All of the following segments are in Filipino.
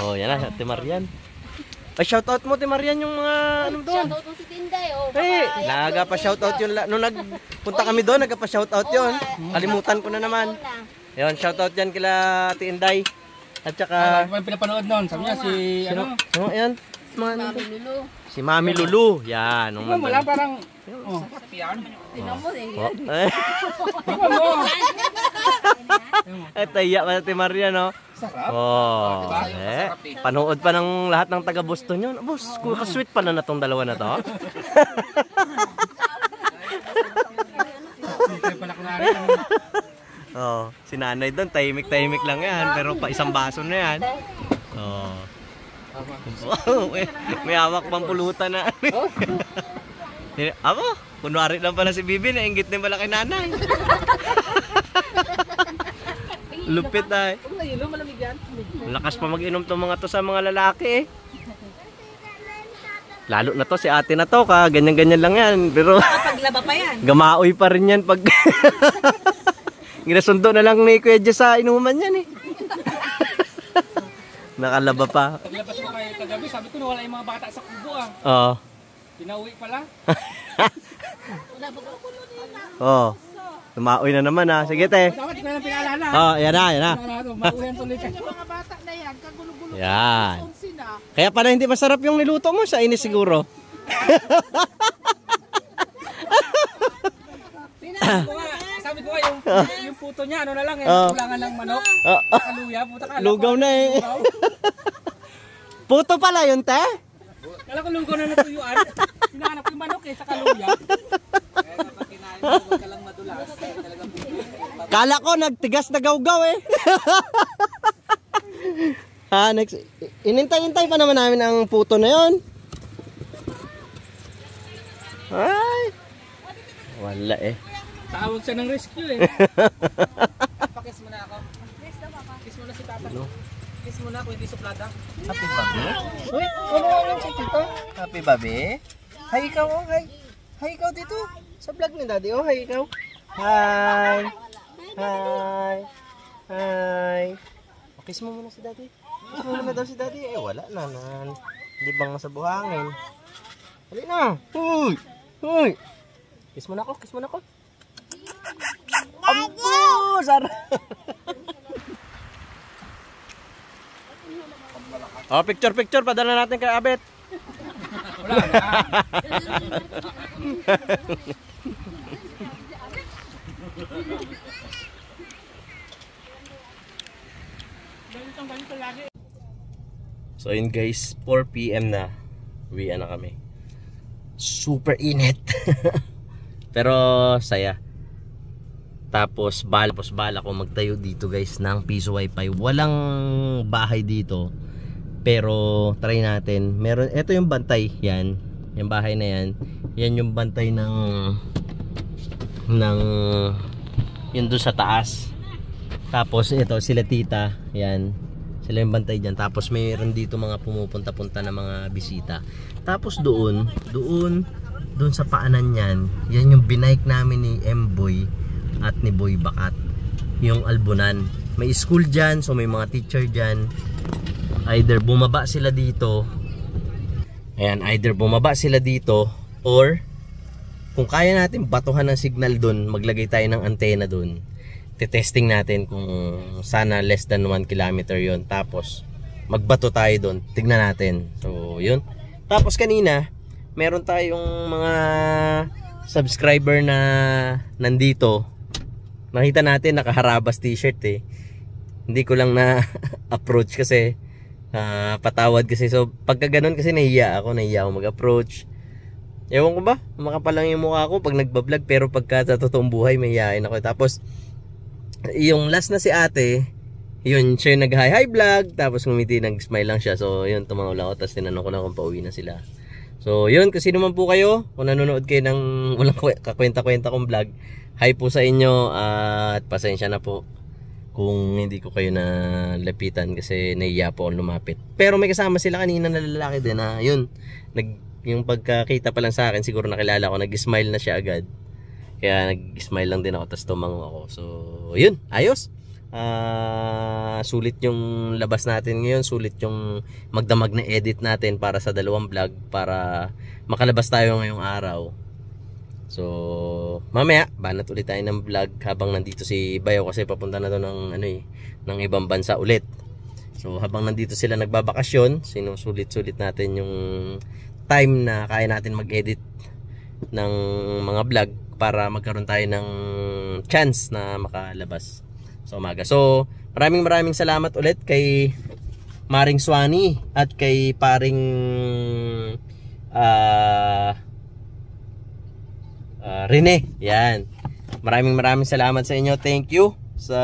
Oh, yan na, Ate Marian. Ay, shoutout mo, Ate Marian, yung mga ano doon. Shoutout mo si Tinday, oh. Eh, nagpa-shoutout yun. Nung nagpunta kami doon, nagpa-shoutout yun. Kalimutan ko na naman. Yun, shoutout yan kila Ate Inday. At saka... May pinapanood noon. Sabi niya si... Ano? Oh, yan. Mami Lulu. Si Mami Lulu. Yan. Wala parang... Oh, yan. Tinan mo, Ay, taya pa Ate Maria, no? Sarap. Oh, panood pa ng lahat ng taga-Boston yun. Boss, kasweet pa na itong dalawa na to. Oh, si nanay doon, tahimik-tahimik lang yan. Pero pa isang baso na yan. Oh. May hawak pang pulutan na. Amo, kunwari lang pala si Bibi, nainggit din pala kay nanay. Lupit ay. Lakas pa mag-inom tong mga to sa mga lalaki eh. Lalo na to si ate na to, ganyan-ganyan lang yan. Pero paglaba pa yan. Gamaoy pa rin yan pag ginasundo na lang ni Kuya Diyos sa inuman yan eh. Nakalaba pa. Paglabas ko kayo kagabi, sabi ko wala yung mga bata sa kubo ah. Oo. Pinauwi pala. Oo. Tumaoy na naman ha. Sige te. Dapat ko na lang pinaalala. Oh, yan na, yan na. Mauwihan tuloy ka. Yung mga bata na yan, kagulo-gulo. Yan. Kaya pala hindi masarap yung niluto mo sa inis siguro. Sabi ko yung puto niya, ano na lang eh. Kulangan ng manok. Kaluya, puta ka. Lugaw na eh. Puto pala yun te? Kala ko lugaw na natuyuan. Hinahanap yung manok eh, sa kaluya. Kaya kapag kinain mo, huwag ka lang madulas. Kala ko nagtigas na gawgaw eh. Ha, next. Inintay-intay pa naman namin ang puto na yon. Ay. Wala eh. Tawag siya ng rescue eh. Pakis mo na ako. Kiss mo na si Papa. Kiss mo na ako, hindi suplada. Happy baby. Uy, ano si Tito? Happy baby. Hi ikaw, oh, hi. Hi ikaw dito. Sa vlog ni Daddy, oh, hi ikaw. Hi. Hi. Hi. Kiss mo muna si Daddy. Kiss mo muna daw si Daddy. Eh, wala na. Libang na sa buhangin. Hali na. Huy. Huy. Kiss mo na ako. Kiss mo na ako. Abo! Sarap. Oh, picture. Padala natin kay Abet. Wala na. So yun guys, 4 PM na. Uwian na kami. Super init. Pero saya. Tapos bala ko magtayo dito guys ng piso wifi. Walang bahay dito. Pero try natin. Meron, ito yung bantay, yan. Yung bahay na yan. Yan yung bantay ng yun doon sa taas. Tapos ito sila tita, yan. Sila yung bantay diyan. Tapos mayroon dito mga pumupunta-punta na mga bisita. Tapos doon sa paanan niyan, yan yung binike namin ni M-Boy at ni Boy Bakat. Yung Albunan. May school diyan, so may mga teacher diyan. Either bumaba sila dito. Ayan, either bumaba sila dito or kung kaya natin batuhan ng signal doon, maglagay tayo ng antena doon. Testing natin kung sana less than 1 kilometer yon. Tapos magbato tayo doon, tignan natin. So yun. Tapos kanina meron tayong mga subscriber na nandito. Nakita natin nakaharabas t-shirt eh. Hindi ko lang na approach kasi patawad kasi. So pagka ganun kasi nahiya ako mag-approach. Ewan ko ba, makapal lang yung mukha ko pag nagbablog, pero pagka sa totoong buhay mahihain ako. Tapos yung last na si ate, yun siya yung nag-hi vlog, tapos ngumiti, nag-smile lang siya. So yun, tumangaw lang ako, tapos tinanong ko na kung pauwi na sila. So yun, kasi naman po kayo, kung nanonood kayo ng walang kakwenta-kwenta kong vlog, hi po sa inyo at pasensya na po kung hindi ko kayo na lapitan kasi nahiya po akong lumapit. Pero may kasama sila kanina na lalaki din na yun, yung pagkakita pa lang sa akin, siguro nakilala ko, nag-smile na siya agad. Kaya nag-smile lang din ako, tapos tumango ako. So yun, ayos. sulit yung labas natin ngayon, sulit yung magdamag na edit natin para sa dalawang vlog para makalabas tayo ngayong araw. So mamaya banat ulit tayo ng vlog habang nandito si Bayo kasi papunta na to ng ng ibang bansa ulit. So habang nandito sila nagbabakasyon, sinusulit-sulit natin yung time na kaya natin mag-edit ng mga vlog para magkaroon tayo ng chance na makalabas sa umaga. So maraming salamat ulit kay Maring Swani at kay paring Rene. Yan. Maraming salamat sa inyo. Thank you sa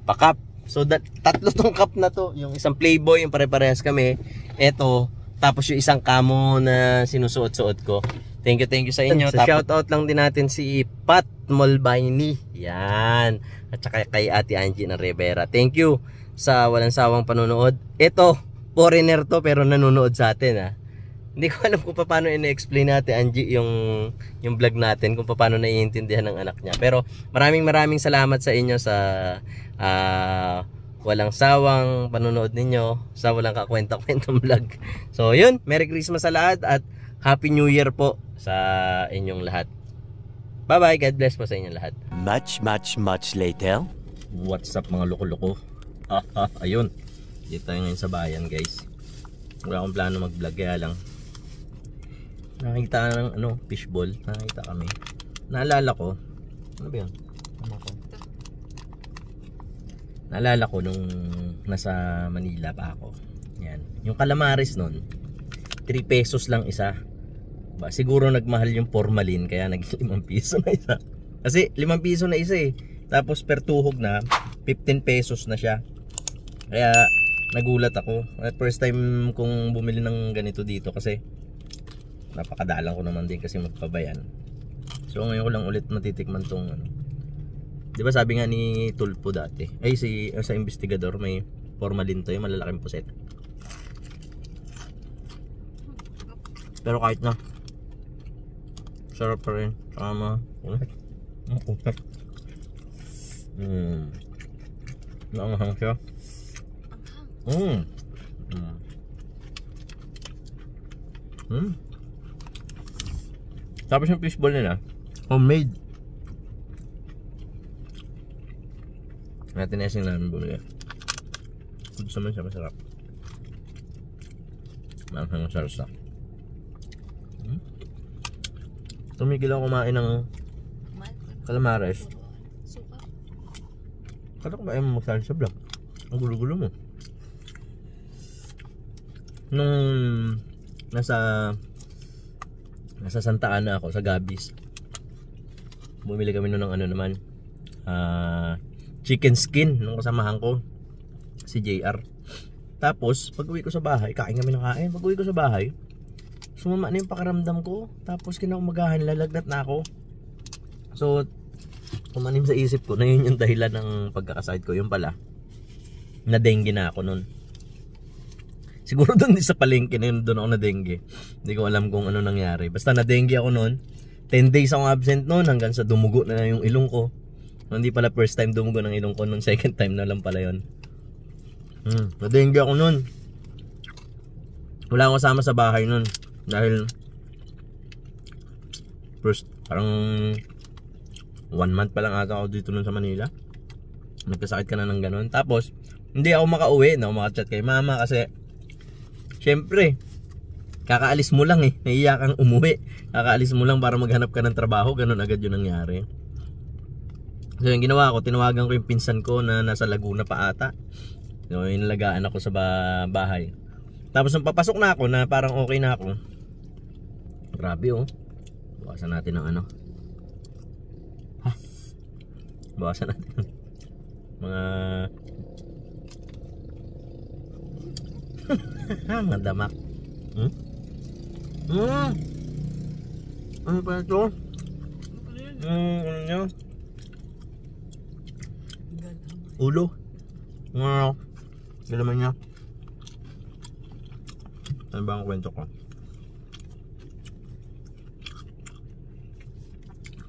pa-cup. So tatlo tong cup na to, yung isang Playboy, yung pare-parehas kami. Ito, tapos yung isang camo na sinusuot-suot ko. Thank you sa inyo. Shoutout lang din natin si Pat Molbaini. Yan. At saka kay Ate Angie ng Rivera. Thank you sa walang sawang panonood. Ito, foreigner to pero nanonood sa atin ha. Hindi ko alam kung paano ina-explain natin Angie yung vlog natin, kung paano naiintindihan ng anak niya. Pero maraming salamat sa inyo sa walang sawang panonood ninyo, sa walang kakwenta-kwentang vlog. So yun, Merry Christmas sa lahat at Happy New Year po sa inyong lahat. Bye bye, God bless po sa inyong lahat. Much later. What's up mga loko-loko? Ayun, dito tayo ngayon sa bayan guys. Wala akong plano mag-vlog kaya lang nakita ng fishball, nakita kami. Naalala ko, ano ba yun? Naalala ko nung nasa Manila pa ako. Yan. Yung calamares nun, 3 pesos lang isa. Ba, siguro nagmahal yung formalin kaya naging 5 piso na isa. Kasi 5 piso na isa eh. Tapos per tuhog na 15 pesos na siya. Kaya nagulat ako. First time kong bumili ng ganito dito kasi napakadalang ko naman din kasi magpabayan. So ngayon ko lang ulit matitikman tong di ba sabi nga ni Tulpo dati, ay sa investigador may formalin to, yung malalaking puset. Pero kahit na sarap pa rin. Tama. Naanghang siya. Tapos yung fishball nila homemade. Natin na namin bumili. Gusto naman siya, masarap. Maanghang ang sarsa. Tumigil ako kumain ng calamares. Kala ko ba ayaw mo magsali sa vlog? Ang gulo-gulo mo. Nung nasa Santa Ana ako, sa Gabis, bumili kami nun ng chicken skin nung kasamahan ko, si JR. Tapos pag uwi ko sa bahay, kain kami ng kain. Pag uwi ko sa bahay, sumama na yung pakaramdam ko. Tapos kinaumagahan, lalagnat na ako. So kumanim sa isip ko na yun yung dahilan ng pagkakasakit ko. Yung pala, na dengue na ako nun. Siguro doon sa palengke na yun, doon ako na dengue. Hindi ko alam kung ano nangyari. Basta na dengue ako nun. 10 days akong absent nun hanggang sa dumugo na yung ilong ko. Hindi pala first time dumugo ng ilong ko, nung second time na lang pala yun. Na dengue ako nun. Wala akong kasama sa bahay nun. Dahil first, parang 1 month pa lang ata ako dito nun sa Manila. Nagkasakit ka na ng ganun. Tapos hindi ako makauwi, na makachat kay mama kasi syempre kakaalis mo lang eh, naiiyak kang umuwi. Kakaalis mo lang para maghanap ka ng trabaho, ganun agad yun nangyari. So yung ginawa ko, tinawagan ko yung pinsan ko na nasa Laguna pa ata. So inalagaan ako sa bahay. Tapos nung papasok na ako na parang okay na ako, grabe oh, bawasan natin ng bawasan natin mga mga damak. Ano pa ito? Ano nyo? Ulo. Ano naman niya? Ano ba ang kwento ko?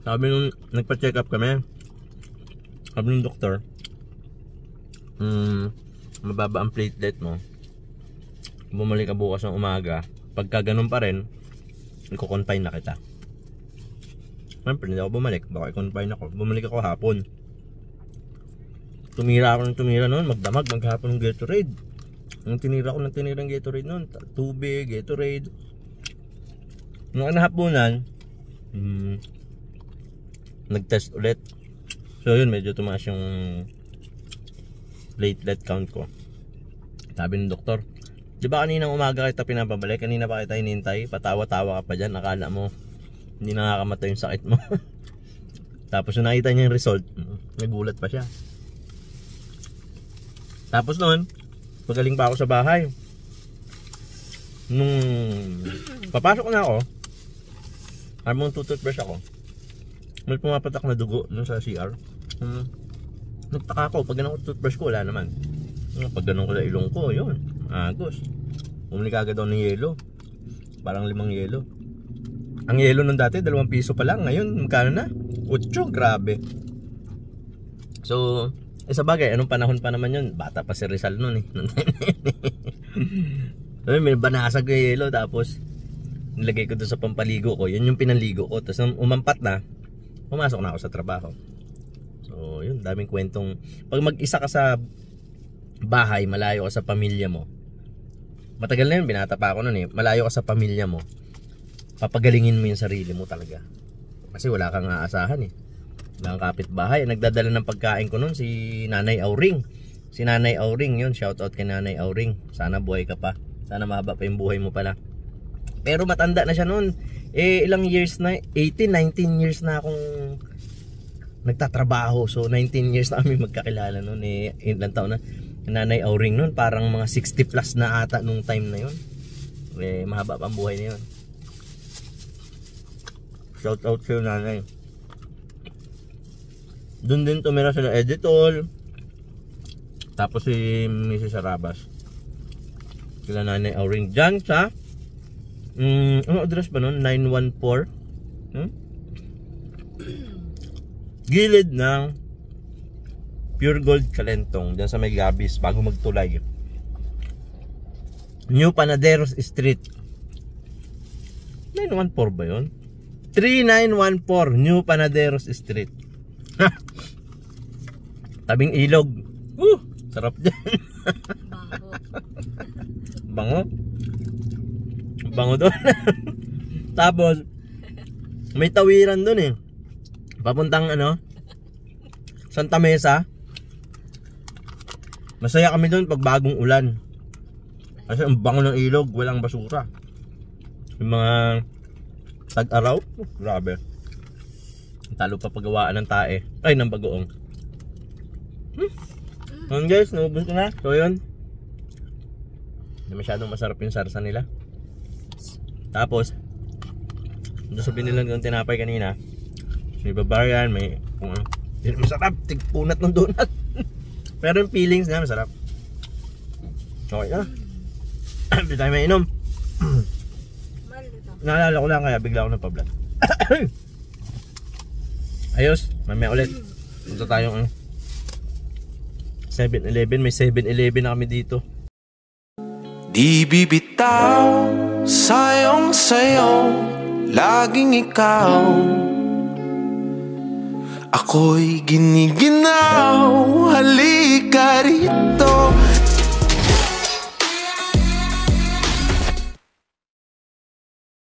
Sabi nung nagpa-check up kami, Sabi ng doktor, mababa ang platelet mo. Bumalik ka bukas ng umaga. Pagka ganun pa rin, i-confine na kita. Siyempre, hindi ako bumalik. Baka i-confine ako. Bumalik ako hapon. Tumira ako ng tumira noon. Magdamag, maghapon ng Gatorade. Nung tinira ko ng tinirang Gatorade noon, tubig, Gatorade. Nung nahapunan, nag-test ulit. So yun, medyo tumaas yung platelet count ko. Sabi ng doktor, di ba kaninang umaga kita pinapabalik? Kanina pa kita hinintay? Patawa-tawa ka pa dyan. Akala mo hindi nakakamatay yung sakit mo. Tapos nung nakita niya yung result, nagulat pa siya. Tapos noon, pagaling pa ako sa bahay. Nung papasok na ako, habang tututbrush ako, may pumapatak na dugo dun sa CR. Nagtaka ako, pag ganun ko toothbrush ko, wala naman. Pag ganun ko sa ilong ko, yun, agos. Bumili ka agad ako ng yelo. Parang 5 yelo. Ang yelo nung dati, 2 piso pa lang. Ngayon, magkano na? 8, grabe. So, sa bagay, anong panahon pa naman yun? Bata pa si Rizal nun eh. May banasag yung yelo, tapos nilagay ko doon sa pampaligo ko. Yun yung pinaligo ko. Tapos nung umampat na, pumasok na ako sa trabaho. So yun, daming kwentong. Pag mag-isa ka sa bahay, malayo ka sa pamilya mo. Matagal na yun, binata pa ako nun eh. Malayo ka sa pamilya mo, papagalingin mo yung sarili mo talaga. Kasi wala kang aasahan eh. Wala kang kapitbahay. Nagdadala ng pagkain ko nun si Nanay Auring. Si Nanay Auring yun, shout out kay Nanay Auring. Sana buhay ka pa. Sana mahaba pa yung buhay mo pala. Pero matanda na siya noon. Ilang years na, 18, 19 years na akong nagtatrabaho. So 19 years na kami magkakilala noon. Ilang taon na. Nanay Auring noon, parang mga 60 plus na ata nung time na yun. Mahaba pa ang buhay na yun. Shout out sa'yo, nanay. Doon din tumira sila Editol. Tapos si Mrs. Arabas. Sila Nanay Auring. Diyan sa ano address ba nun? 914 gilid ng Pure Gold Calentong. Diyan sa may Gabis, bago magtulay. New Panaderos Street. 914 ba yun? 3914 New Panaderos Street. Tabing ilog. Sarap dyan. Bango. Bango doon. Tapos may tawiran doon eh. Papuntang Santa Mesa. Masaya kami doon pag bagong ulan. Kasi ang bango ng ilog, walang basura. Yung mga tag-araw, grabe. Talo pa pagawaan ng tae. Ay, ng bagoong. Yun guys, naubos ko na. So yun, hindi masyadong masarap yung sarsa nila. Tapos doon sa binilang ng tinapay kanina, may babayan, may masarap, tigpunat ng donut. Pero yung feelings na masarap. Okay na. Hindi tayo mainom. Naalala ko lang, kaya bigla ako nagpa-vlog. Ayos, mamaya ulit. Punta tayong 7-Eleven. May 7-Eleven na kami dito. Di bibitaw sayong sayo, laging ikaw. Ako'y giniginaw, halika rito.